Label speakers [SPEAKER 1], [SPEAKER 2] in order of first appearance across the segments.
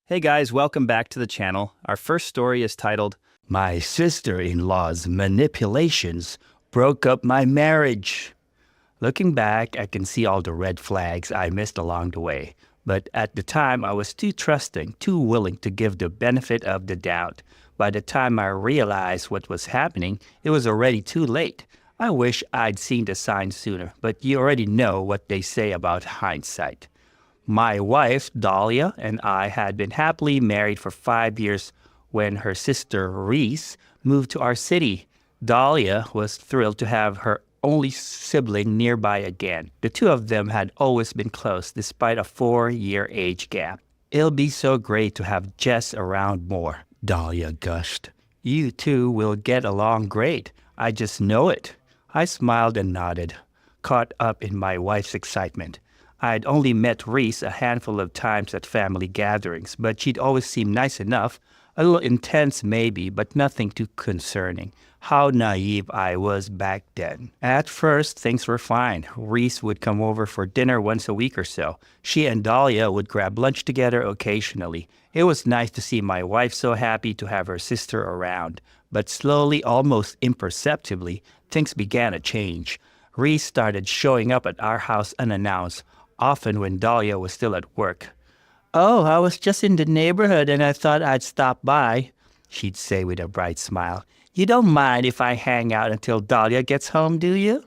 [SPEAKER 1] Hey guys, welcome back to the channel. Our first story is titled, "My Sister-in-Law's Manipulations Broke Up My Marriage." Looking back, I can see all the red flags I missed along the way. But at the time, I was too trusting, too willing to give the benefit of the doubt. By the time I realized what was happening, it was already too late. I wish I'd seen the signs sooner, but you already know what they say about hindsight. My wife, Dahlia, and I had been happily married for 5 years when her sister, Reese, moved to our city. Dahlia was thrilled to have her only sibling nearby again. The two of them had always been close despite a 4-year age gap. "It'll be so great to have Jess around more," Dahlia gushed. "You two will get along great. I just know it." I smiled and nodded, caught up in my wife's excitement. I'd only met Reese a handful of times at family gatherings, but she'd always seemed nice enough, a little intense maybe, but nothing too concerning. How naive I was back then. At first, things were fine. Reese would come over for dinner once a week or so. She and Dahlia would grab lunch together occasionally. It was nice to see my wife so happy to have her sister around. But slowly, almost imperceptibly, things began to change. Reese started showing up at our house unannounced, often when Dahlia was still at work. "Oh, I was just in the neighborhood and I thought I'd stop by," she'd say with a bright smile. "You don't mind if I hang out until Dahlia gets home, do you?"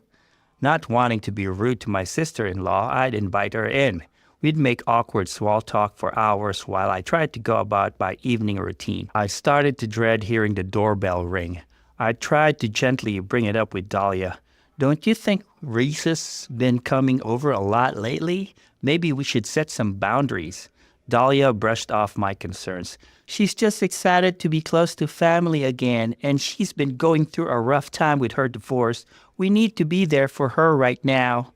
[SPEAKER 1] Not wanting to be rude to my sister-in-law, I'd invite her in. We'd make awkward small talk for hours while I tried to go about my evening routine. I started to dread hearing the doorbell ring. I tried to gently bring it up with Dahlia. "Don't you think Reese's been coming over a lot lately? Maybe we should set some boundaries." Dahlia brushed off my concerns. "She's just excited to be close to family again, and she's been going through a rough time with her divorce. We need to be there for her right now."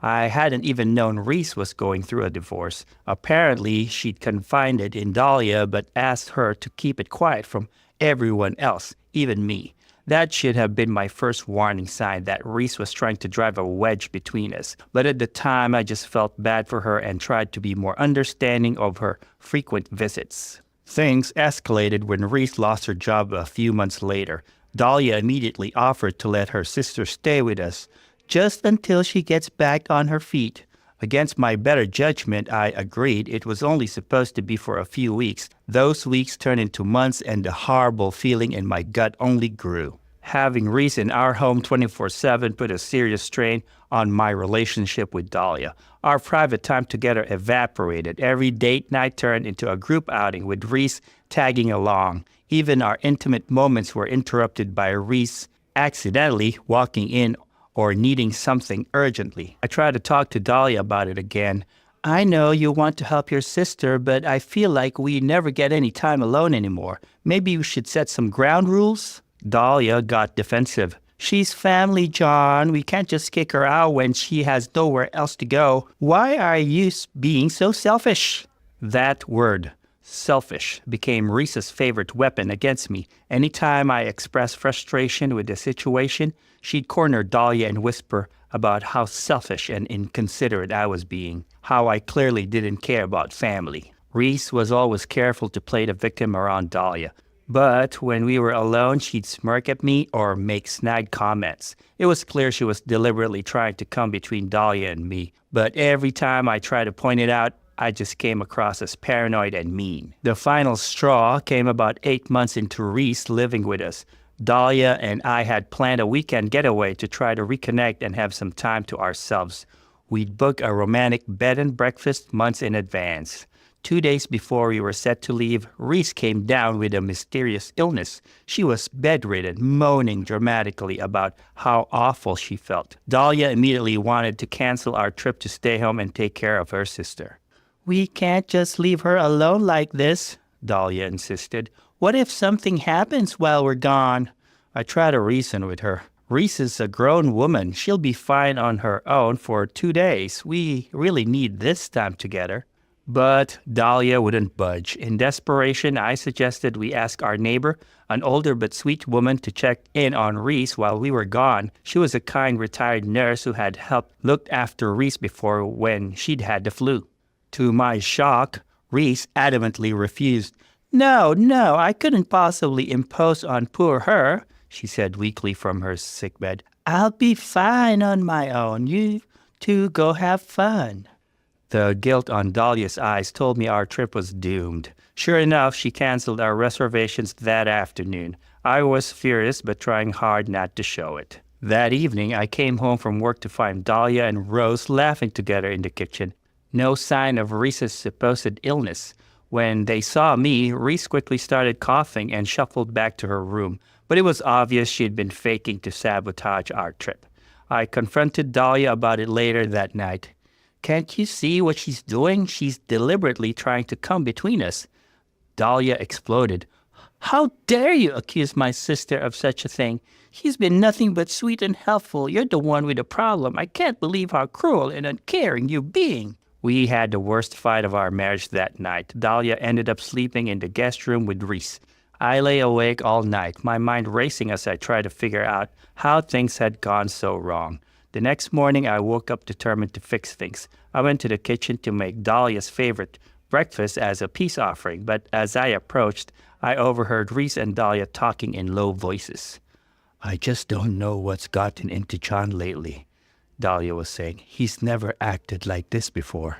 [SPEAKER 1] I hadn't even known Reese was going through a divorce. Apparently, she'd confided in Dahlia but asked her to keep it quiet from everyone else, even me. That should have been my first warning sign that Reese was trying to drive a wedge between us. But at the time, I just felt bad for her and tried to be more understanding of her frequent visits. Things escalated when Reese lost her job a few months later. Dahlia immediately offered to let her sister stay with us, just until she gets back on her feet. Against my better judgment, I agreed. It was only supposed to be for a few weeks. Those weeks turned into months and the horrible feeling in my gut only grew. Having Reese in our home 24/7 put a serious strain on my relationship with Dahlia. Our private time together evaporated. Every date night turned into a group outing with Reese tagging along. Even our intimate moments were interrupted by Reese accidentally walking in or needing something urgently. I tried to talk to Dahlia about it again. "I know you want to help your sister, but I feel like we never get any time alone anymore. Maybe we should set some ground rules?" Dahlia got defensive. "She's family, John. We can't just kick her out when she has nowhere else to go. Why are you being so selfish?" That word, selfish, became Reese's favorite weapon against me. Anytime I expressed frustration with the situation, she'd corner Dahlia and whisper about how selfish and inconsiderate I was being, how I clearly didn't care about family. Reese was always careful to play the victim around Dahlia. But when we were alone, she'd smirk at me or make snide comments. It was clear she was deliberately trying to come between Dahlia and me. But every time I tried to point it out, I just came across as paranoid and mean. The final straw came about 8 months into Reese living with us. Dahlia and I had planned a weekend getaway to try to reconnect and have some time to ourselves. We'd booked a romantic bed and breakfast months in advance. 2 days before we were set to leave, Reese came down with a mysterious illness. She was bedridden, moaning dramatically about how awful she felt. Dahlia immediately wanted to cancel our trip to stay home and take care of her sister. "We can't just leave her alone like this," Dahlia insisted. "What if something happens while we're gone?" I tried to reason with her. "Reese is a grown woman. She'll be fine on her own for 2 days. We really need this time together." But Dahlia wouldn't budge. In desperation, I suggested we ask our neighbor, an older but sweet woman, to check in on Reese while we were gone. She was a kind retired nurse who had helped look after Reese before when she'd had the flu. To my shock, Reese adamantly refused. No, no, I couldn't possibly impose on poor her, she said weakly from her sickbed. I'll be fine on my own. You two go have fun. The guilt on Dahlia's eyes told me our trip was doomed. Sure enough, she canceled our reservations that afternoon. I was furious, but trying hard not to show it. That evening, I came home from work to find Dahlia and Rose laughing together in the kitchen. No sign of Reese's supposed illness. When they saw me, Reese quickly started coughing and shuffled back to her room, but it was obvious she had been faking to sabotage our trip. I confronted Dahlia about it later that night. Can't you see what she's doing? She's deliberately trying to come between us. Dahlia exploded. How dare you accuse my sister of such a thing? She's been nothing but sweet and helpful. You're the one with a problem. I can't believe how cruel and uncaring you're being. We had the worst fight of our marriage that night. Dahlia ended up sleeping in the guest room with Reese. I lay awake all night, my mind racing as I tried to figure out how things had gone so wrong. The next morning, I woke up determined to fix things. I went to the kitchen to make Dahlia's favorite breakfast as a peace offering, but as I approached, I overheard Reese and Dahlia talking in low voices. I just don't know what's gotten into John lately, Dahlia was saying. He's never acted like this before.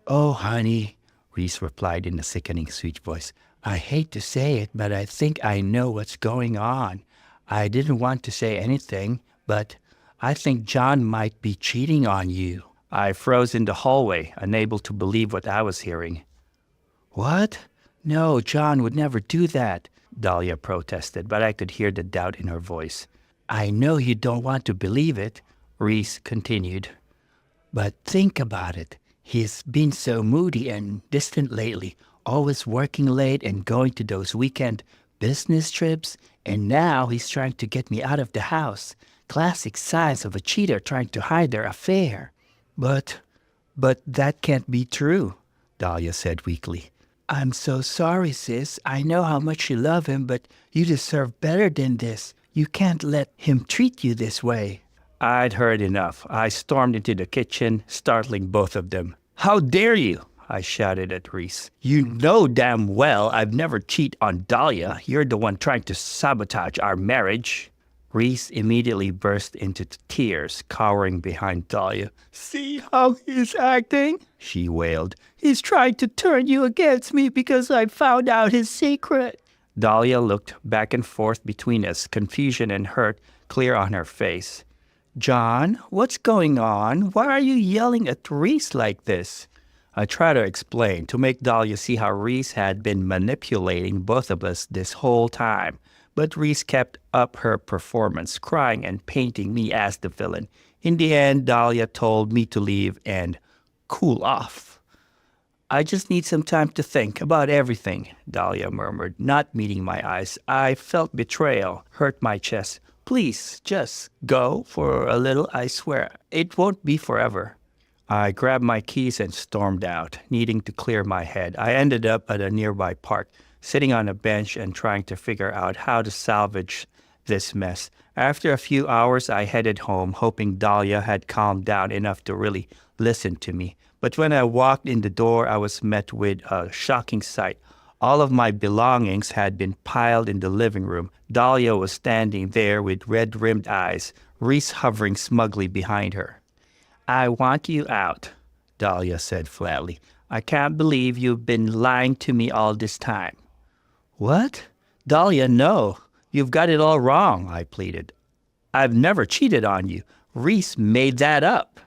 [SPEAKER 1] Oh, honey, Reese replied in a sickening sweet voice. I hate to say it, but I think I know what's going on. I didn't want to say anything, but I think John might be cheating on you. I froze in the hallway, unable to believe what I was hearing. What? No, John would never do that, Dahlia protested, but I could hear the doubt in her voice. I know you don't want to believe it, Reese continued. But think about it. He's been so moody and distant lately, always working late and going to those weekend business trips, and now he's trying to get me out of the house. Classic signs of a cheater trying to hide their affair. But that can't be true, Dahlia said weakly. I'm so sorry, sis. I know how much you love him, but you deserve better than this. You can't let him treat you this way. I'd heard enough. I stormed into the kitchen, startling both of them. How dare you? I shouted at Reese. You know damn well I've never cheated on Dahlia. You're the one trying to sabotage our marriage. Reese immediately burst into tears, cowering behind Dahlia. See how he's acting? She wailed. He's trying to turn you against me because I found out his secret. Dahlia looked back and forth between us, confusion and hurt clear on her face. John, what's going on? Why are you yelling at Reese like this? I tried to explain, to make Dahlia see how Reese had been manipulating both of us this whole time. But Reese kept up her performance, crying and painting me as the villain. In the end, Dahlia told me to leave and cool off. I just need some time to think about everything, Dahlia murmured, not meeting my eyes. I felt betrayal, hurt my chest. Please, just go for a little, I swear. It won't be forever. I grabbed my keys and stormed out, needing to clear my head. I ended up at a nearby park, sitting on a bench and trying to figure out how to salvage this mess. After a few hours, I headed home, hoping Dahlia had calmed down enough to really listen to me. But when I walked in the door, I was met with a shocking sight. All of my belongings had been piled in the living room. Dahlia was standing there with red-rimmed eyes, Reese hovering smugly behind her. I want you out, Dahlia said flatly. I can't believe you've been lying to me all this time. What? Dahlia, no. You've got it all wrong, I pleaded. I've never cheated on you. Reese made that up.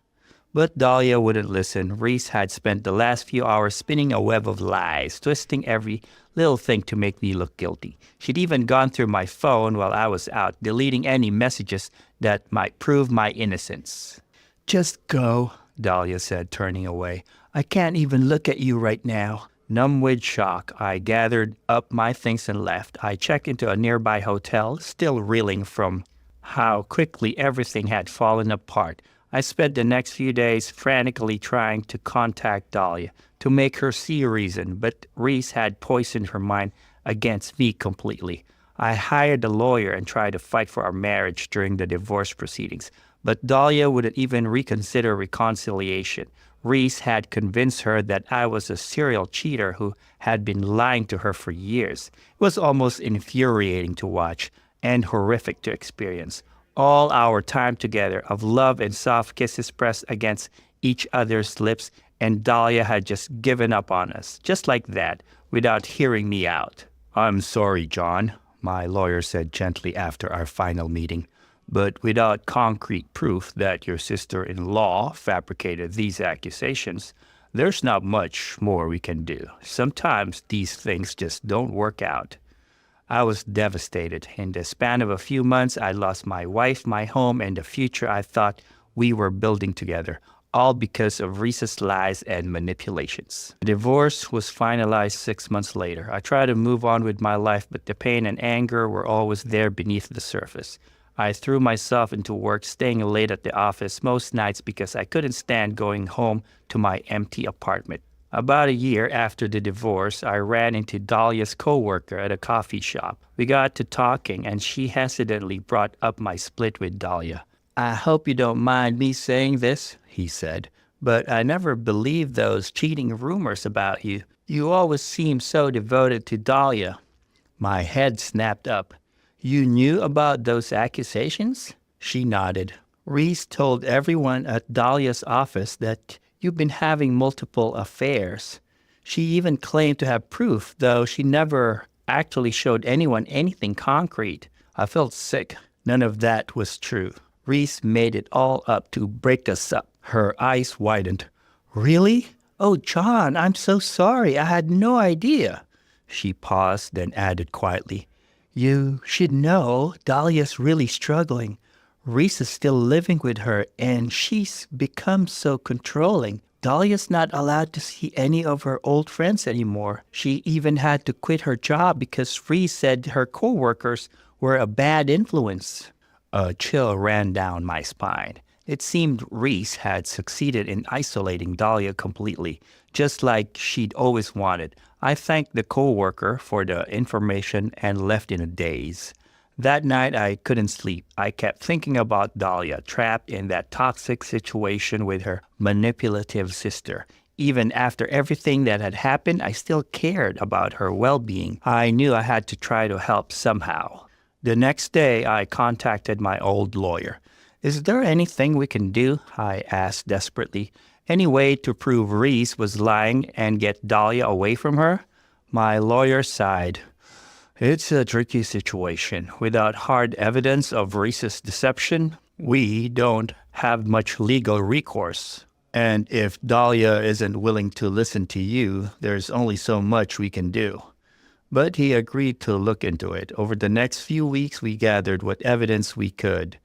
[SPEAKER 1] But Dahlia wouldn't listen. Reese had spent the last few hours spinning a web of lies, twisting every little thing to make me look guilty. She'd even gone through my phone while I was out, deleting any messages that might prove my innocence. Just go, Dahlia said, turning away. I can't even look at you right now. Numb with shock, I gathered up my things and left. I checked into a nearby hotel, still reeling from how quickly everything had fallen apart. I spent the next few days frantically trying to contact Dahlia to make her see reason, but Reese had poisoned her mind against me completely. I hired a lawyer and tried to fight for our marriage during the divorce proceedings, but Dahlia wouldn't even reconsider reconciliation. Reese had convinced her that I was a serial cheater who had been lying to her for years. It was almost infuriating to watch and horrific to experience. All our time together of love and soft kisses pressed against each other's lips, and Dahlia had just given up on us, just like that, without hearing me out. "I'm sorry, John," my lawyer said gently after our final meeting. "But without concrete proof that your sister-in-law fabricated these accusations, there's not much more we can do. Sometimes these things just don't work out." I was devastated. In the span of a few months, I lost my wife, my home, and the future I thought we were building together, all because of Reese's lies and manipulations. The divorce was finalized 6 months later. I tried to move on with my life, but the pain and anger were always there beneath the surface. I threw myself into work, staying late at the office most nights because I couldn't stand going home to my empty apartment. About a year after the divorce, I ran into Dahlia's coworker at a coffee shop. We got to talking, and she hesitantly brought up my split with Dahlia. "I hope you don't mind me saying this," he said, "but I never believed those cheating rumors about you. You always seemed so devoted to Dahlia." My head snapped up. "You knew about those accusations?" She nodded. "Reese told everyone at Dahlia's office that you've been having multiple affairs. She even claimed to have proof, though she never actually showed anyone anything concrete." I felt sick. None of that was true. Reese made it all up to break us up. Her eyes widened. "Really? Oh, John, I'm so sorry. I had no idea." She paused, then added quietly, "You should know Dahlia's really struggling. Reese is still living with her, and she's become so controlling. Dahlia's not allowed to see any of her old friends anymore. She even had to quit her job because Reese said her coworkers were a bad influence." A chill ran down my spine. It seemed Reese had succeeded in isolating Dahlia completely, just like she'd always wanted. I thanked the coworker for the information and left in a daze. That night, I couldn't sleep. I kept thinking about Dahlia, trapped in that toxic situation with her manipulative sister. Even after everything that had happened, I still cared about her well-being. I knew I had to try to help somehow. The next day, I contacted my old lawyer. "Is there anything we can do?" I asked desperately. "Any way to prove Reese was lying and get Dahlia away from her?" My lawyer sighed. "It's a tricky situation. Without hard evidence of Reese's deception, we don't have much legal recourse. And if Dahlia isn't willing to listen to you, there's only so much we can do." But he agreed to look into it. Over the next few weeks, we gathered what evidence we could.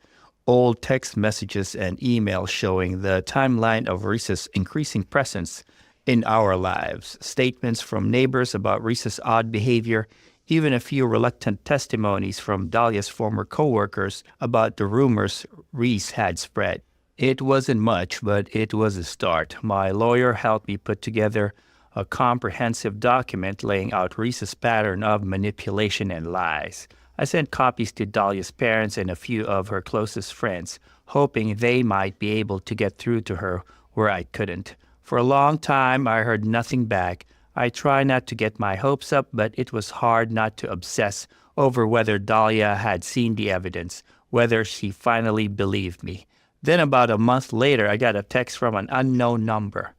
[SPEAKER 1] Old text messages and emails showing the timeline of Reese's increasing presence in our lives, statements from neighbors about Reese's odd behavior, even a few reluctant testimonies from Dahlia's former coworkers about the rumors Reese had spread. It wasn't much, but it was a start. My lawyer helped me put together a comprehensive document laying out Reese's pattern of manipulation and lies. I sent copies to Dahlia's parents and a few of her closest friends, hoping they might be able to get through to her where I couldn't. For a long time, I heard nothing back. I tried not to get my hopes up, but it was hard not to obsess over whether Dahlia had seen the evidence, whether she finally believed me. Then about a month later, I got a text from an unknown number.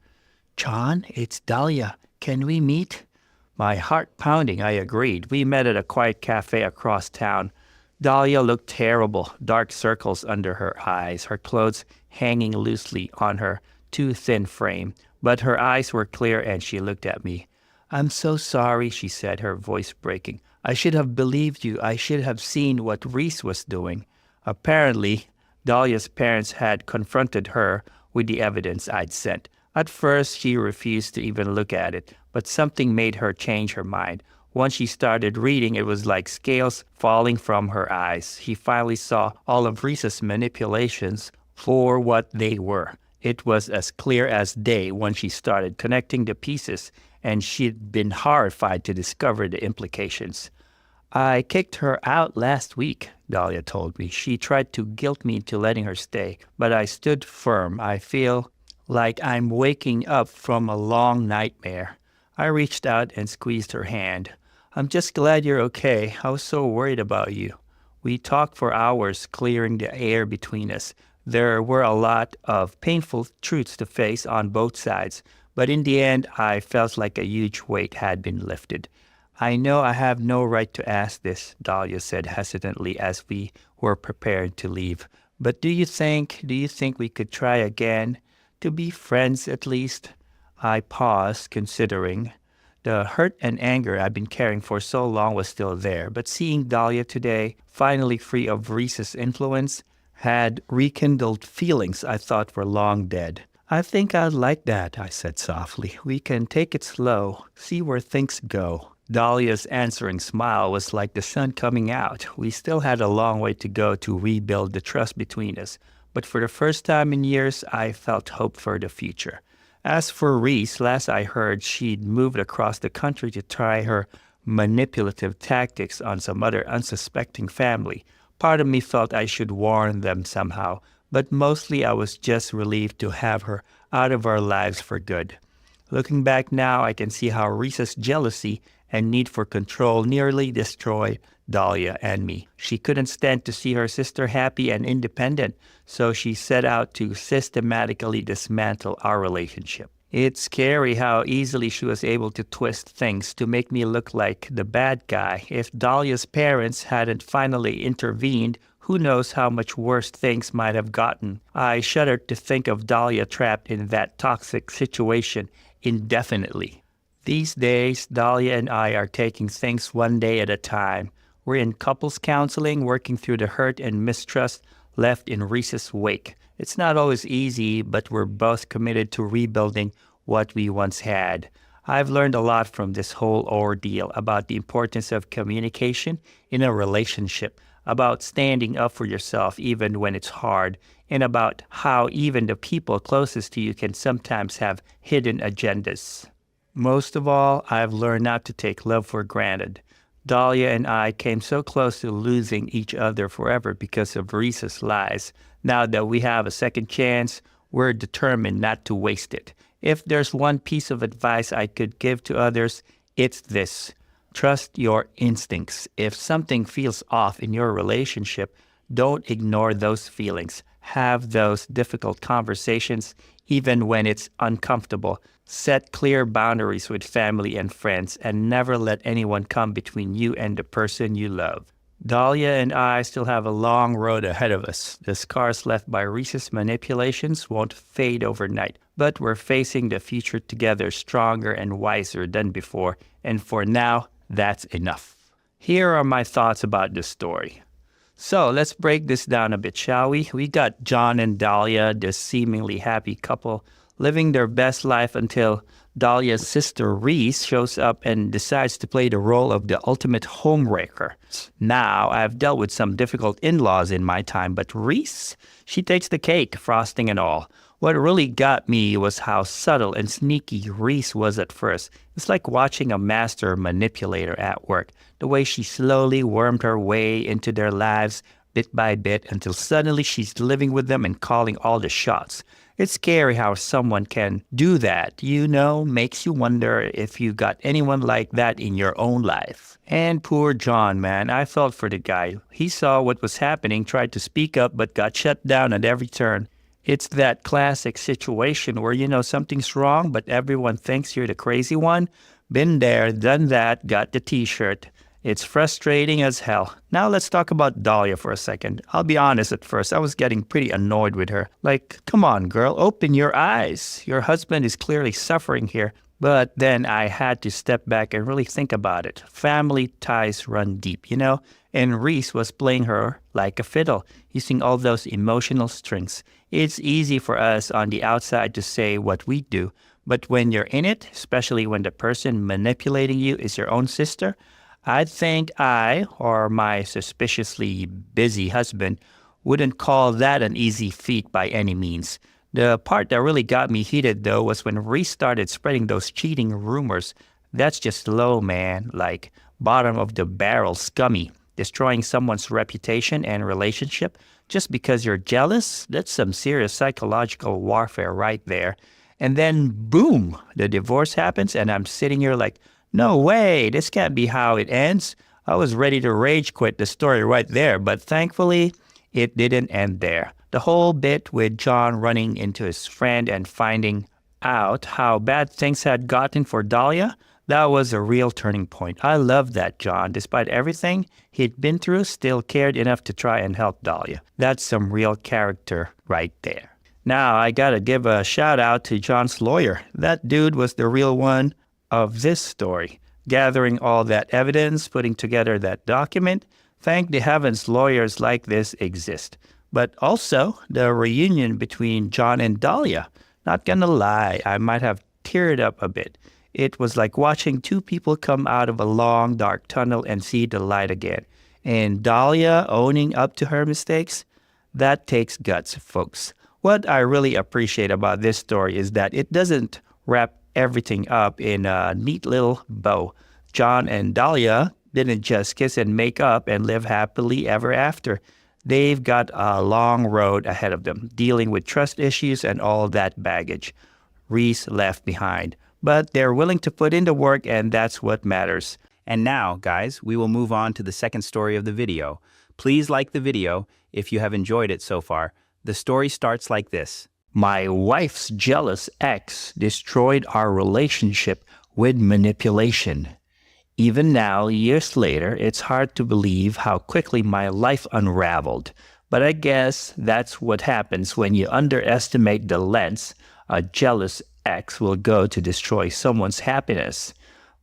[SPEAKER 1] "John, it's Dahlia. Can we meet?" My heart pounding, I agreed. We met at a quiet cafe across town. Dahlia looked terrible, dark circles under her eyes, her clothes hanging loosely on her too thin frame. But her eyes were clear and she looked at me. "I'm so sorry," she said, her voice breaking. "I should have believed you. I should have seen what Reese was doing." Apparently, Dahlia's parents had confronted her with the evidence I'd sent. At first, she refused to even look at it, but something made her change her mind. Once she started reading, it was like scales falling from her eyes. She finally saw all of Reese's manipulations for what they were. It was as clear as day when she started connecting the pieces, and she'd been horrified to discover the implications. "I kicked her out last week," Dahlia told me. "She tried to guilt me into letting her stay, but I stood firm. I feel like I'm waking up from a long nightmare. I reached out and squeezed her hand. I'm just glad you're okay. I was so worried about you. We talked for hours, clearing the air between us. There were a lot of painful truths to face on both sides, but in the end, I felt like a huge weight had been lifted. I know I have no right to ask this, Dahlia said hesitantly as we were prepared to leave. But do you think we could try again? To be friends at least? I paused, considering. The hurt and anger I'd been carrying for so long was still there, but seeing Dahlia today, finally free of Reese's influence, had rekindled feelings I thought were long dead. I think I'd like that, I said softly. We can take it slow, see where things go. Dahlia's answering smile was like the sun coming out. We still had a long way to go to rebuild the trust between us, but for the first time in years, I felt hope for the future. As for Reese, last I heard, she'd moved across the country to try her manipulative tactics on some other unsuspecting family. Part of me felt I should warn them somehow, but mostly I was just relieved to have her out of our lives for good. Looking back now, I can see how Reese's jealousy and need for control nearly destroyed Dahlia and me. She couldn't stand to see her sister happy and independent, so she set out to systematically dismantle our relationship. It's scary how easily she was able to twist things to make me look like the bad guy. If Dahlia's parents hadn't finally intervened, who knows how much worse things might have gotten. I shuddered to think of Dahlia trapped in that toxic situation indefinitely. These days, Dahlia and I are taking things one day at a time. We're in couples counseling, working through the hurt and mistrust left in Reese's wake. It's not always easy, but we're both committed to rebuilding what we once had. I've learned a lot from this whole ordeal about the importance of communication in a relationship, about standing up for yourself even when it's hard, and about how even the people closest to you can sometimes have hidden agendas. Most of all, I've learned not to take love for granted. Dahlia and I came so close to losing each other forever because of Reese's lies. Now that we have a second chance, we're determined not to waste it. If there's one piece of advice I could give to others, it's this. Trust your instincts. If something feels off in your relationship, don't ignore those feelings. Have those difficult conversations even when it's uncomfortable. Set clear boundaries with family and friends and never let anyone come between you and the person you love. Dahlia and I still have a long road ahead of us. The scars left by Reese's manipulations won't fade overnight, but we're facing the future together stronger and wiser than before, and for now, that's enough. Here are my thoughts about this story. So let's break this down a bit, shall we? We got John and Dahlia, this seemingly happy couple, living their best life until Dahlia's sister Reese shows up and decides to play the role of the ultimate homewrecker. Now, I've dealt with some difficult in-laws in my time, but Reese, she takes the cake, frosting and all. What really got me was how subtle and sneaky Reese was at first. It's like watching a master manipulator at work. The way she slowly wormed her way into their lives bit by bit until suddenly she's living with them and calling all the shots. It's scary how someone can do that, makes you wonder if you got anyone like that in your own life. And poor John, man, I felt for the guy. He saw what was happening, tried to speak up, but got shut down at every turn. It's that classic situation where something's wrong, but everyone thinks you're the crazy one. Been there, done that, got the t-shirt. It's frustrating as hell. Now let's talk about Dahlia for a second. I'll be honest, at first, I was getting pretty annoyed with her. Like, come on, girl, open your eyes. Your husband is clearly suffering here. But then I had to step back and really think about it. Family ties run deep, And Reese was playing her like a fiddle, using all those emotional strings. It's easy for us on the outside to say what we do. But when you're in it, especially when the person manipulating you is your own sister, I think I, or my suspiciously busy husband, wouldn't call that an easy feat by any means. The part that really got me heated, though, was when Reese started spreading those cheating rumors. That's just low, man, like bottom of the barrel scummy. Destroying someone's reputation and relationship just because you're jealous? That's some serious psychological warfare right there. And then, boom, the divorce happens, and I'm sitting here like, no way, this can't be how it ends. I was ready to rage quit the story right there, but thankfully, it didn't end there. The whole bit with John running into his friend and finding out how bad things had gotten for Dahlia, that was a real turning point. I love that John, despite everything he'd been through, still cared enough to try and help Dahlia. That's some real character right there. Now, I gotta give a shout out to John's lawyer. That dude was the real one of this story, gathering all that evidence, putting together that document. Thank the heavens lawyers like this exist. But also, the reunion between John and Dahlia. Not gonna lie, I might have teared up a bit. It was like watching two people come out of a long, dark tunnel and see the light again. And Dahlia owning up to her mistakes, that takes guts, folks. What I really appreciate about this story is that it doesn't wrap everything up in a neat little bow. John and Dahlia didn't just kiss and make up and live happily ever after. They've got a long road ahead of them, dealing with trust issues and all that baggage Reese left behind. But they're willing to put in the work, and that's what matters. And now, guys, we will move on to the second story of the video. Please like the video if you have enjoyed it so far. The story starts like this. My wife's jealous ex destroyed our relationship with manipulation. Even now, years later, it's hard to believe how quickly my life unraveled. But I guess that's what happens when you underestimate the lengths a jealous ex will go to destroy someone's happiness.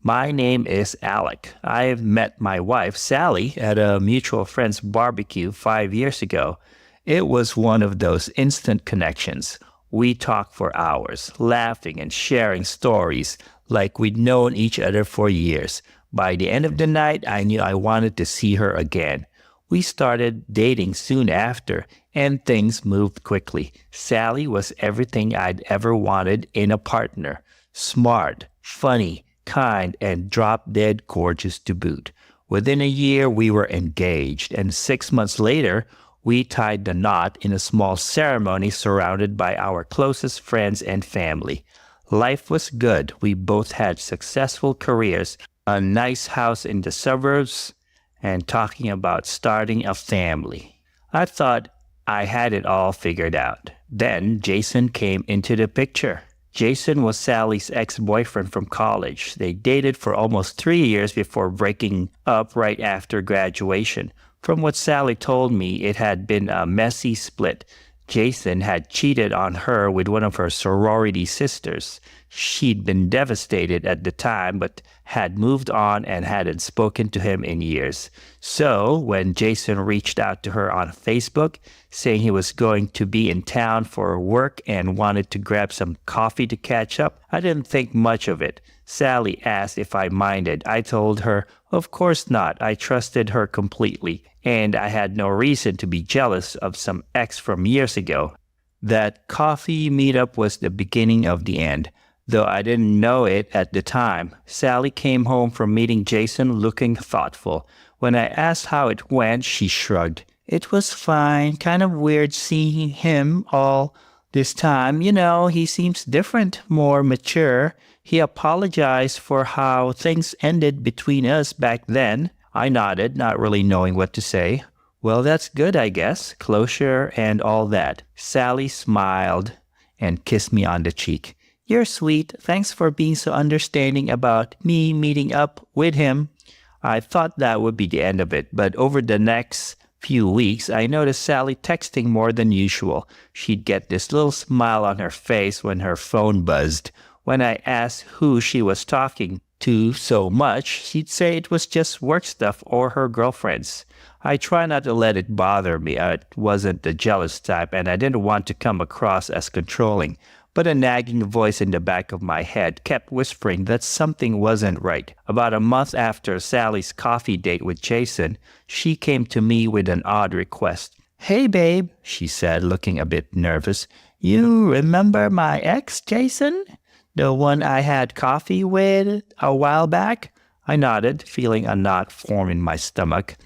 [SPEAKER 1] My name is Alec. I've met my wife, Sally, at a mutual friend's barbecue 5 years ago. It was one of those instant connections. We talked for hours, laughing and sharing stories like we'd known each other for years. By the end of the night, I knew I wanted to see her again. We started dating soon after, and things moved quickly. Sally was everything I'd ever wanted in a partner. Smart, funny, kind, and drop-dead gorgeous to boot. Within a year, we were engaged, and 6 months later, we tied the knot in a small ceremony surrounded by our closest friends and family. Life was good. We both had successful careers, a nice house in the suburbs, and talking about starting a family. I thought I had it all figured out. Then Jason came into the picture. Jason was Sally's ex-boyfriend from college. They dated for almost 3 years before breaking up right after graduation. From what Sally told me, it had been a messy split. Jason had cheated on her with one of her sorority sisters. She'd been devastated at the time, but had moved on and hadn't spoken to him in years. So, when Jason reached out to her on Facebook, saying he was going to be in town for work and wanted to grab some coffee to catch up, I didn't think much of it. Sally asked if I minded. I told her, of course not. I trusted her completely, and I had no reason to be jealous of some ex from years ago. That coffee meetup was the beginning of the end, though I didn't know it at the time. Sally came home from meeting Jason looking thoughtful. When I asked how it went, she shrugged. It was fine. Kind of weird seeing him all this time. You know, he seems different, more mature. He apologized for how things ended between us back then. I nodded, not really knowing what to say. Well, that's good, I guess. Closure and all that. Sally smiled and kissed me on the cheek. You're sweet. Thanks for being so understanding about me meeting up with him. I thought that would be the end of it, but over the next few weeks, I noticed Sally texting more than usual. She'd get this little smile on her face when her phone buzzed. When I asked who she was talking to so much, she'd say it was just work stuff or her girlfriends. I try not to let it bother me. I wasn't the jealous type, and I didn't want to come across as controlling. But a nagging voice in the back of my head kept whispering that something wasn't right. About a month after Sally's coffee date with Jason, she came to me with an odd request. Hey babe, she said, looking a bit nervous. You remember my ex, Jason? The one I had coffee with a while back? I nodded, feeling a knot form in my stomach.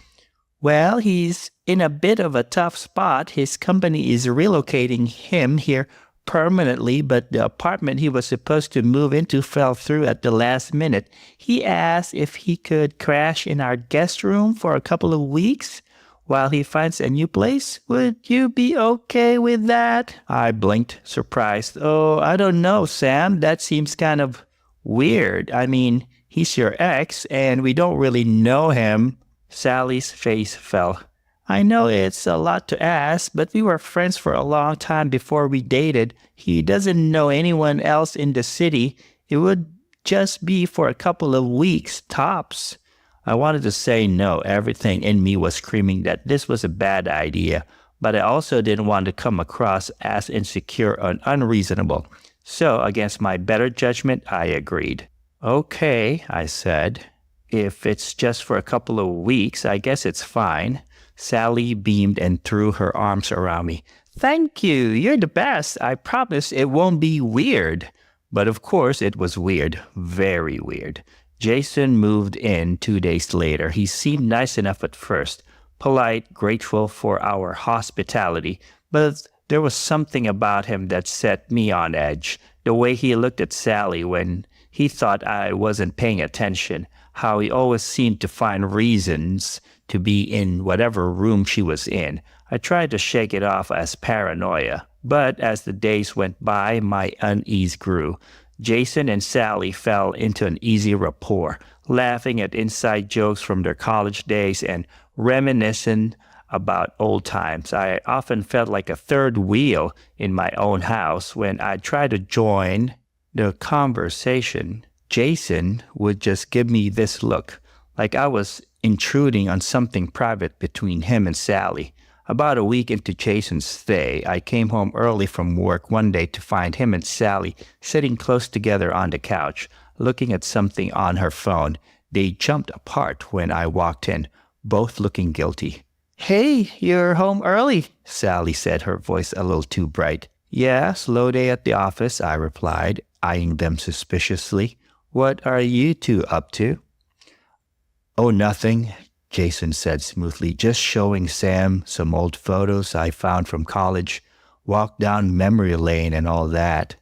[SPEAKER 1] Well, he's in a bit of a tough spot. His company is relocating him here permanently, but the apartment he was supposed to move into fell through at the last minute. He asked if he could crash in our guest room for a couple of weeks while he finds a new place. Would you be okay with that? I blinked, surprised. Oh, I don't know, Sam. That seems kind of weird. I mean, he's your ex, and we don't really know him. Sally's face fell. I know it's a lot to ask, but we were friends for a long time before we dated. He doesn't know anyone else in the city. It would just be for a couple of weeks, tops. I wanted to say no. Everything in me was screaming that this was a bad idea, but I also didn't want to come across as insecure and unreasonable. So, against my better judgment, I agreed. Okay, I said. If it's just for a couple of weeks, I guess it's fine. Sally beamed and threw her arms around me. Thank you. You're the best. I promise it won't be weird. But of course it was weird. Very weird. Jason moved in 2 days later. He seemed nice enough at first. Polite, grateful for our hospitality. But there was something about him that set me on edge. The way he looked at Sally when he thought I wasn't paying attention. How he always seemed to find reasons to be in whatever room she was in. I tried to shake it off as paranoia, but as the days went by, my unease grew. Jason and Sally fell into an easy rapport, laughing at inside jokes from their college days and reminiscing about old times. I often felt like a third wheel in my own house when I tried to join the conversation. Jason would just give me this look, like I was intruding on something private between him and Sally. About a week into Jason's stay, I came home early from work one day to find him and Sally sitting close together on the couch, looking at something on her phone. They jumped apart when I walked in, both looking guilty. Hey, you're home early, Sally said, her voice a little too bright. Yeah, slow day at the office, I replied, eyeing them suspiciously. What are you two up to? Oh, nothing, Jason said smoothly. Just showing Sam some old photos I found from college. Walked down memory lane and all that.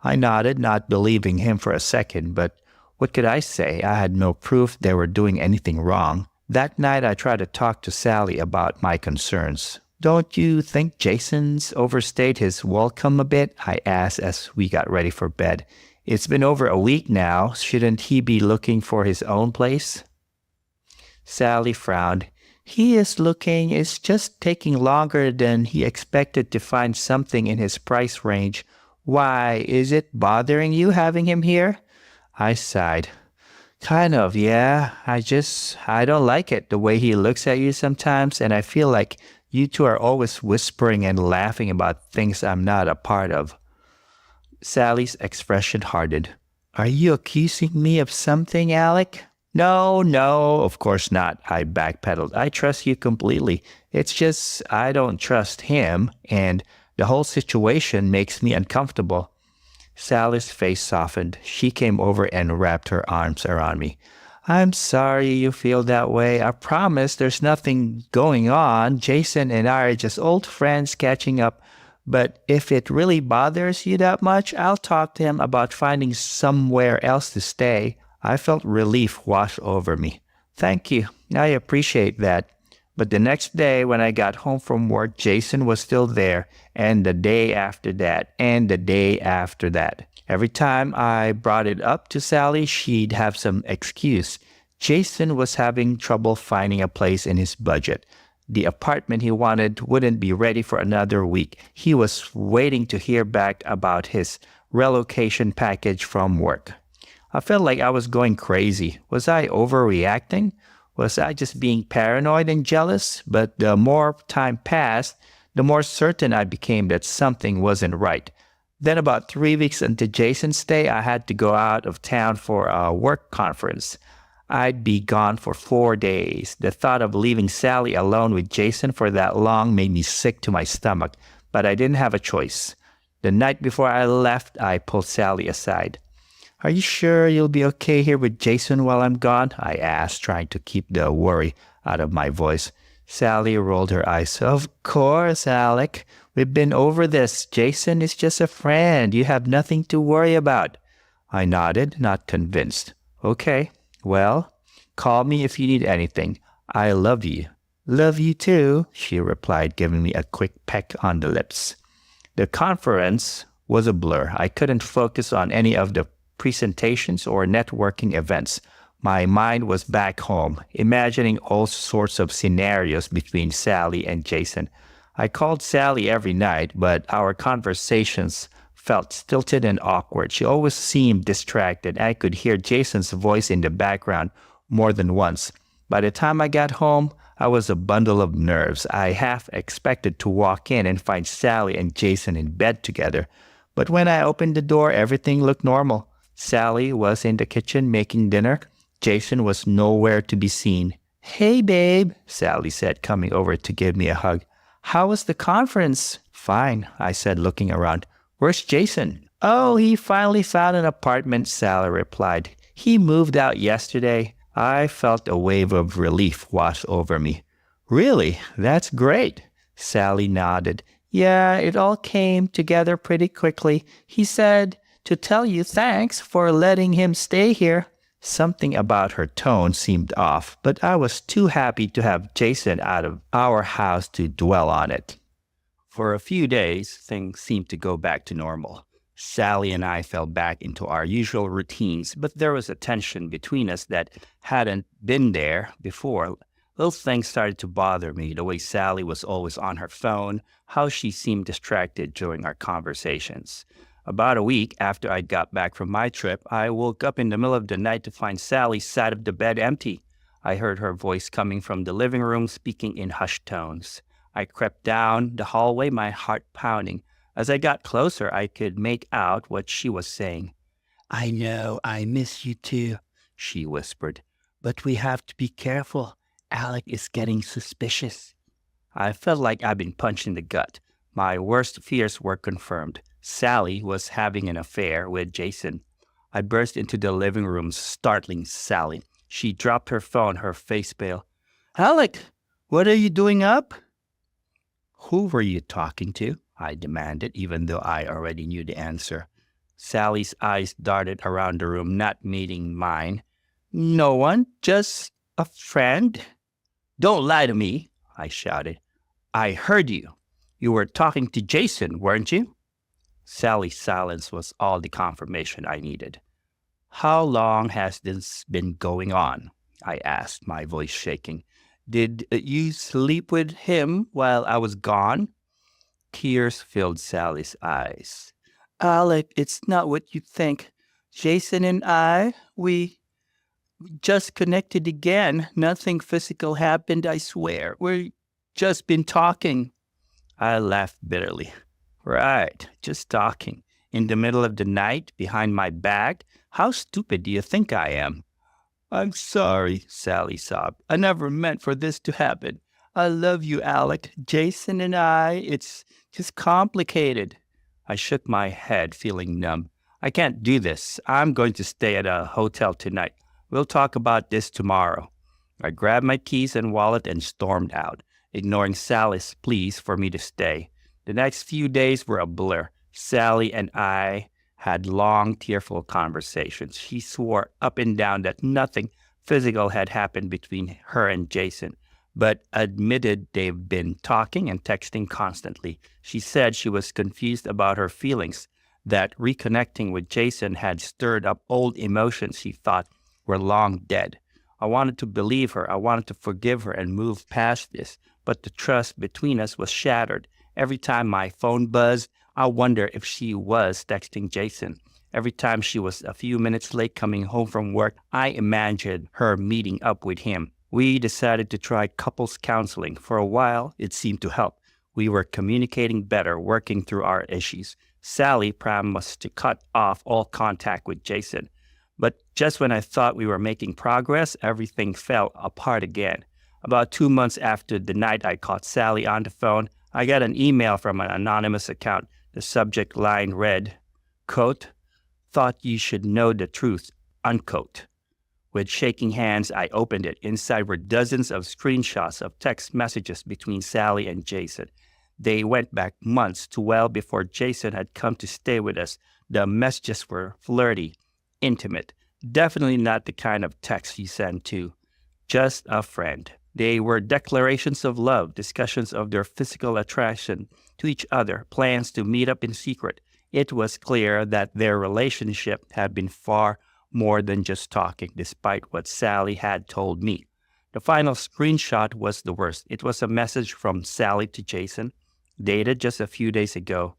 [SPEAKER 1] I nodded, not believing him for a second, but what could I say? I had no proof they were doing anything wrong. That night I tried to talk to Sally about my concerns. Don't you think Jason's overstayed his welcome a bit? I asked as we got ready for bed. It's been over a week now. Shouldn't he be looking for his own place? Sally frowned. He is looking. It's just taking longer than he expected to find something in his price range. Why, is it bothering you having him here? I sighed. Kind of, yeah. I don't like it, the way he looks at you sometimes, and I feel like you two are always whispering and laughing about things I'm not a part of. Sally's expression hardened. Are you accusing me of something, Alec? No, of course not, I backpedaled. I trust you completely. It's just I don't trust him, and the whole situation makes me uncomfortable. Sally's face softened. She came over and wrapped her arms around me. I'm sorry you feel that way. I promise there's nothing going on. Jason and I are just old friends catching up. But if it really bothers you that much, I'll talk to him about finding somewhere else to stay. I felt relief wash over me. Thank you. I appreciate that. But the next day when I got home from work, Jason was still there, and the day after that, and the day after that. Every time I brought it up to Sally, she'd have some excuse. Jason was having trouble finding a place in his budget. The apartment he wanted wouldn't be ready for another week. He was waiting to hear back about his relocation package from work. I felt like I was going crazy. Was I overreacting? Was I just being paranoid and jealous? But the more time passed, the more certain I became that something wasn't right. Then about 3 weeks into Jason's stay, I had to go out of town for a work conference. I'd be gone for 4 days. The thought of leaving Sally alone with Jason for that long made me sick to my stomach, but I didn't have a choice. The night before I left, I pulled Sally aside. Are you sure you'll be okay here with Jason while I'm gone? I asked, trying to keep the worry out of my voice. Sally rolled her eyes. Of course, Alec. We've been over this. Jason is just a friend. You have nothing to worry about. I nodded, not convinced. Okay, well, call me if you need anything. I love you. Love you too, she replied, giving me a quick peck on the lips. The conference was a blur. I couldn't focus on any of the presentations or networking events. My mind was back home, imagining all sorts of scenarios between Sally and Jason. I called Sally every night, but our conversations felt stilted and awkward. She always seemed distracted. I could hear Jason's voice in the background more than once. By the time I got home, I was a bundle of nerves. I half expected to walk in and find Sally and Jason in bed together. But when I opened the door, everything looked normal. Sally was in the kitchen making dinner. Jason was nowhere to be seen. Hey, babe, Sally said, coming over to give me a hug. How was the conference? Fine, I said, looking around. Where's Jason? Oh, he finally found an apartment, Sally replied. He moved out yesterday. I felt a wave of relief wash over me. Really? That's great. Sally nodded. Yeah, it all came together pretty quickly. He said to tell you thanks for letting him stay here. Something about her tone seemed off, but I was too happy to have Jason out of our house to dwell on it. For a few days, things seemed to go back to normal. Sally and I fell back into our usual routines, but there was a tension between us that hadn't been there before. Little things started to bother me, the way Sally was always on her phone, how she seemed distracted during our conversations. About a week after I got back from my trip, I woke up in the middle of the night to find Sally's side of the bed empty. I heard her voice coming from the living room, speaking in hushed tones. I crept down the hallway, my heart pounding. As I got closer, I could make out what she was saying. I know, I miss you too, she whispered. But we have to be careful. Alec is getting suspicious. I felt like I'd been punched in the gut. My worst fears were confirmed. Sally was having an affair with Jason. I burst into the living room, startling Sally. She dropped her phone, her face pale. Alec, what are you doing up? Who were you talking to? I demanded, even though I already knew the answer. Sally's eyes darted around the room, not meeting mine. No one, just a friend. Don't lie to me, I shouted. I heard you. You were talking to Jason, weren't you? Sally's silence was all the confirmation I needed. How long has this been going on? I asked, my voice shaking. Did you sleep with him while I was gone? Tears filled Sally's eyes. Alec, it's not what you think. Jason and I, we just connected again. Nothing physical happened, I swear. We've just been talking. I laughed bitterly. Right, just talking. In the middle of the night, behind my back? How stupid do you think I am? I'm sorry, Sally sobbed. I never meant for this to happen. I love you, Alec. Jason and I, it's just complicated. I shook my head, feeling numb. I can't do this. I'm going to stay at a hotel tonight. We'll talk about this tomorrow. I grabbed my keys and wallet and stormed out, ignoring Sally's pleas for me to stay. The next few days were a blur. Sally and I had long, tearful conversations. She swore up and down that nothing physical had happened between her and Jason, but admitted they've been talking and texting constantly. She said she was confused about her feelings, that reconnecting with Jason had stirred up old emotions she thought were long dead. I wanted to believe her. I wanted to forgive her and move past this, but the trust between us was shattered. Every time my phone buzzed, I wondered if she was texting Jason. Every time she was a few minutes late coming home from work, I imagined her meeting up with him. We decided to try couples counseling. For a while, it seemed to help. We were communicating better, working through our issues. Sally promised to cut off all contact with Jason. But just when I thought we were making progress, everything fell apart again. About 2 months after the night I caught Sally on the phone, I got an email from an anonymous account. The subject line read, quote, "Thought you should know the truth," unquote. With shaking hands, I opened it. Inside were dozens of screenshots of text messages between Sally and Jason. They went back months to well before Jason had come to stay with us. The messages were flirty, intimate, definitely not the kind of text you send to just a friend. They were declarations of love, discussions of their physical attraction to each other, plans to meet up in secret. It was clear that their relationship had been far more than just talking, despite what Sally had told me. The final screenshot was the worst. It was a message from Sally to Jason, dated just a few days ago.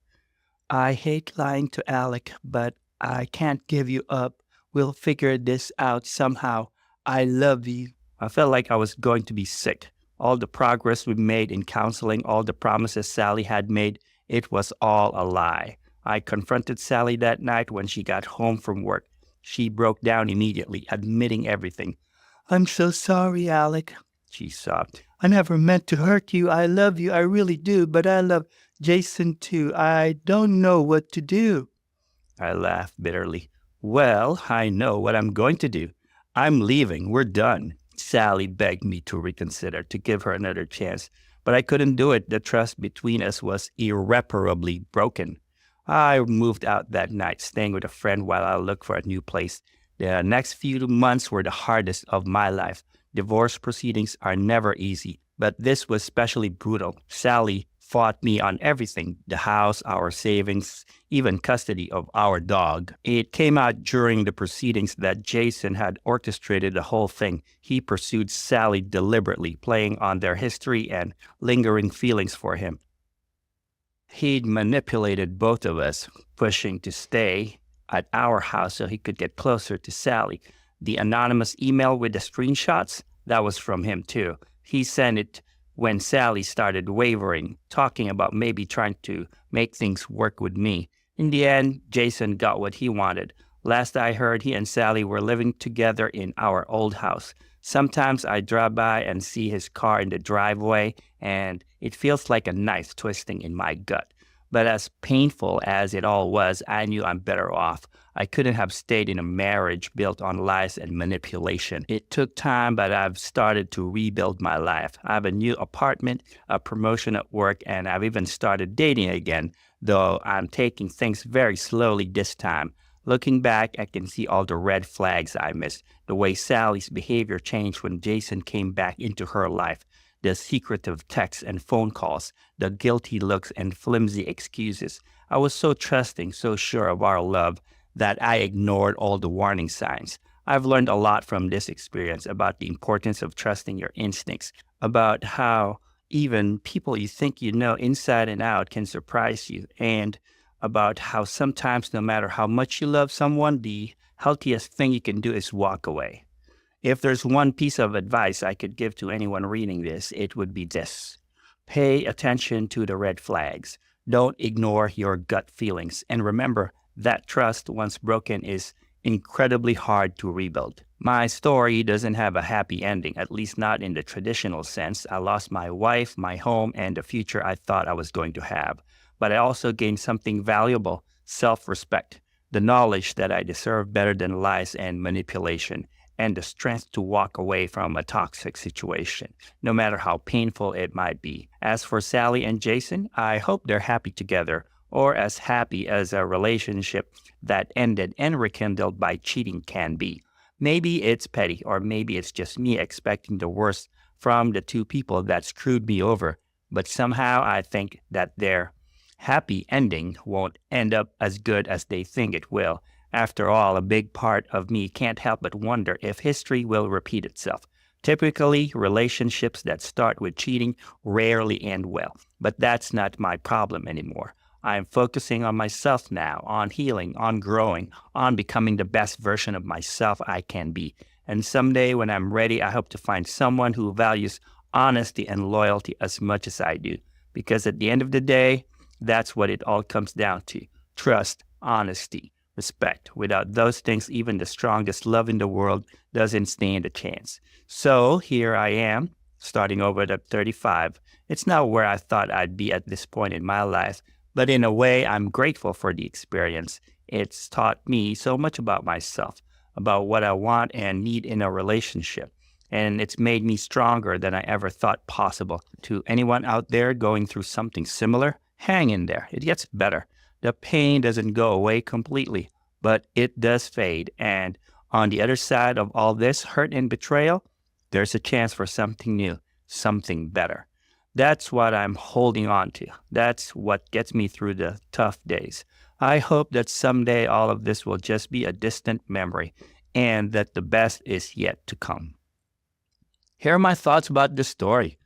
[SPEAKER 1] I hate lying to Alec, but I can't give you up. We'll figure this out somehow. I love you. I felt like I was going to be sick. All the progress we made in counseling, all the promises Sally had made, it was all a lie. I confronted Sally that night when she got home from work. She broke down immediately, admitting everything. I'm so sorry, Alec, she sobbed. I never meant to hurt you. I love you. I really do. But I love Jason too. I don't know what to do. I laughed bitterly. Well, I know what I'm going to do. I'm leaving. We're done. Sally begged me to reconsider, to give her another chance. But I couldn't do it. The trust between us was irreparably broken. I moved out that night, staying with a friend while I looked for a new place. The next few months were the hardest of my life. Divorce proceedings are never easy, but this was especially brutal. Sally fought me on everything, the house, our savings, even custody of our dog. It came out during the proceedings that Jason had orchestrated the whole thing. He pursued Sally deliberately, playing on their history and lingering feelings for him. He'd manipulated both of us, pushing to stay at our house so he could get closer to Sally. The anonymous email with the screenshots, that was from him too. He sent it when Sally started wavering, talking about maybe trying to make things work with me. In the end, Jason got what he wanted. Last I heard, he and Sally were living together in our old house. Sometimes I drive by and see his car in the driveway, and it feels like a knife twisting in my gut. But as painful as it all was, I knew I'm better off. I couldn't have stayed in a marriage built on lies and manipulation. It took time, but I've started to rebuild my life. I have a new apartment, a promotion at work, and I've even started dating again, though I'm taking things very slowly this time. Looking back, I can see all the red flags I missed, the way Sally's behavior changed when Jason came back into her life, the secretive texts and phone calls, the guilty looks and flimsy excuses. I was so trusting, so sure of our love, that I ignored all the warning signs. I've learned a lot from this experience about the importance of trusting your instincts, about how even people you think you know inside and out can surprise you, and about how sometimes no matter how much you love someone, the healthiest thing you can do is walk away. If there's one piece of advice I could give to anyone reading this, it would be this. Pay attention to the red flags. Don't ignore your gut feelings. And remember, that trust, once broken, is incredibly hard to rebuild. My story doesn't have a happy ending, at least not in the traditional sense. I lost my wife, my home, and the future I thought I was going to have. But I also gained something valuable, self-respect, the knowledge that I deserve better than lies and manipulation, and the strength to walk away from a toxic situation, no matter how painful it might be. As for Sally and Jason, I hope they're happy together, or as happy as a relationship that ended and rekindled by cheating can be. Maybe it's petty, or maybe it's just me expecting the worst from the two people that screwed me over. But somehow I think that their happy ending won't end up as good as they think it will. After all, a big part of me can't help but wonder if history will repeat itself. Typically, relationships that start with cheating rarely end well, but that's not my problem anymore. I'm focusing on myself now, on healing, on growing, on becoming the best version of myself I can be. And someday when I'm ready, I hope to find someone who values honesty and loyalty as much as I do. Because at the end of the day, that's what it all comes down to. Trust, honesty, respect. Without those things, even the strongest love in the world doesn't stand a chance. So here I am, starting over at 35. It's not where I thought I'd be at this point in my life, but in a way, I'm grateful for the experience. It's taught me so much about myself. about what I want and need in a relationship. And it's made me stronger than I ever thought possible. To anyone out there going through something similar, hang in there. It gets better. The pain doesn't go away completely, but it does fade. And on the other side of all this hurt and betrayal, there's a chance for something new, something better. That's what I'm holding on to. That's what gets me through the tough days. I hope that someday all of this will just be a distant memory and that the best is yet to come. Here are my thoughts about this story.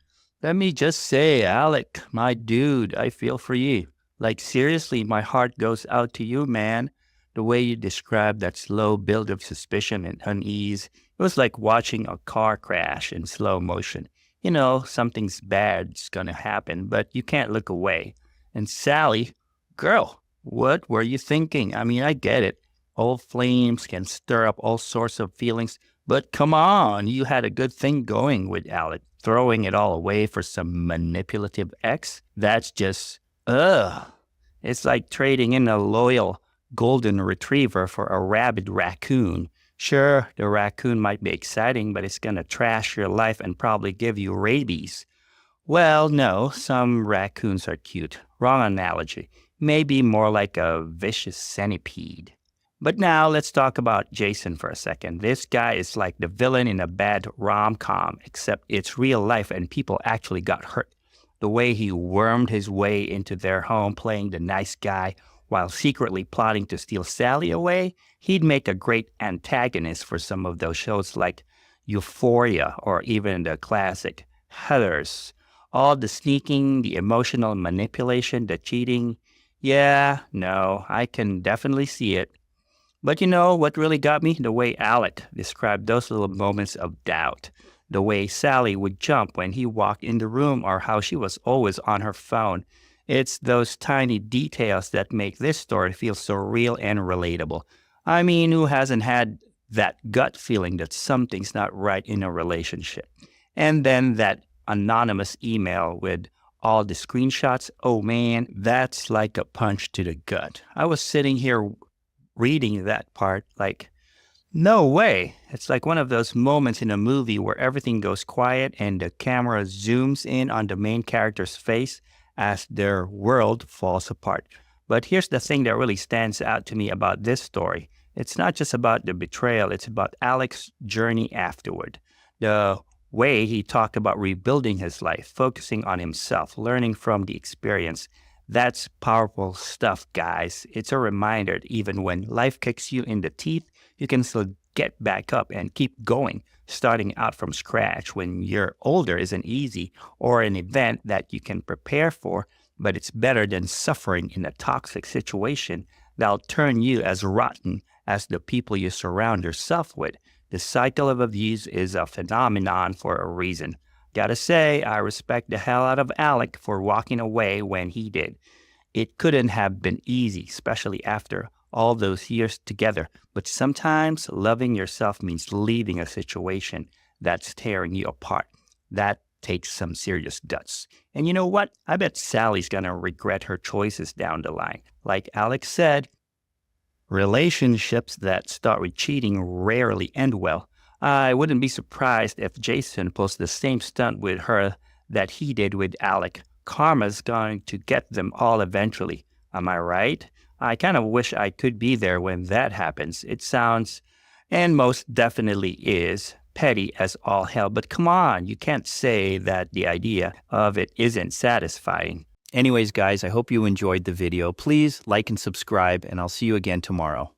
[SPEAKER 1] Let me just say, Alec, my dude, I feel for you. Like, seriously, my heart goes out to you, man. The way you described that slow build of suspicion and unease, it was like watching a car crash in slow motion. You know, something's bad's gonna happen, but you can't look away. And Sally, girl, what were you thinking? I mean, I get it. Old flames can stir up all sorts of feelings, but come on, you had a good thing going with Alec. Throwing it all away for some manipulative ex? That's just, ugh. It's like trading in a loyal golden retriever for a rabid raccoon. Sure, the raccoon might be exciting, but it's gonna trash your life and probably give you rabies. Well, no, some raccoons are cute. Wrong analogy. Maybe more like a vicious centipede. But now let's talk about Jason for a second. This guy is like the villain in a bad rom-com, except it's real life and people actually got hurt. The way he wormed his way into their home playing the nice guy while secretly plotting to steal Sally away, he'd make a great antagonist for some of those shows like Euphoria or even the classic Heathers. All the sneaking, the emotional manipulation, the cheating. Yeah, no, I can definitely see it. But you know what really got me? The way Alec described those little moments of doubt. The way Sally would jump when he walked in the room or how she was always on her phone. It's those tiny details that make this story feel so real and relatable. I mean, who hasn't had that gut feeling that something's not right in a relationship? And then that anonymous email with all the screenshots, oh man, that's like a punch to the gut. I was sitting here reading that part like, no way. It's like one of those moments in a movie where everything goes quiet and the camera zooms in on the main character's face as their world falls apart. But here's the thing that really stands out to me about this story. It's not just about the betrayal, it's about Alec's journey afterward. The way he talked about rebuilding his life, focusing on himself, learning from the experience. That's powerful stuff, guys. It's a reminder that even when life kicks you in the teeth, you can still get back up and keep going. Starting out from scratch when you're older isn't easy or an event that you can prepare for, but it's better than suffering in a toxic situation that'll turn you as rotten as the people you surround yourself with. The cycle of abuse is a phenomenon for a reason. Gotta say, I respect the hell out of Alec for walking away when he did. It couldn't have been easy, especially after all those years together. But sometimes loving yourself means leaving a situation that's tearing you apart. That takes some serious guts. And you know what? I bet Sally's gonna regret her choices down the line. Like Alex said, relationships that start with cheating rarely end well. I wouldn't be surprised if Jason pulls the same stunt with her that he did with Alec. Karma's going to get them all eventually. Am I right? I kind of wish I could be there when that happens. It sounds, and most definitely is, petty as all hell. But come on, you can't say that the idea of it isn't satisfying. Anyways, guys, I hope you enjoyed the video. Please like and subscribe, and I'll see you again tomorrow.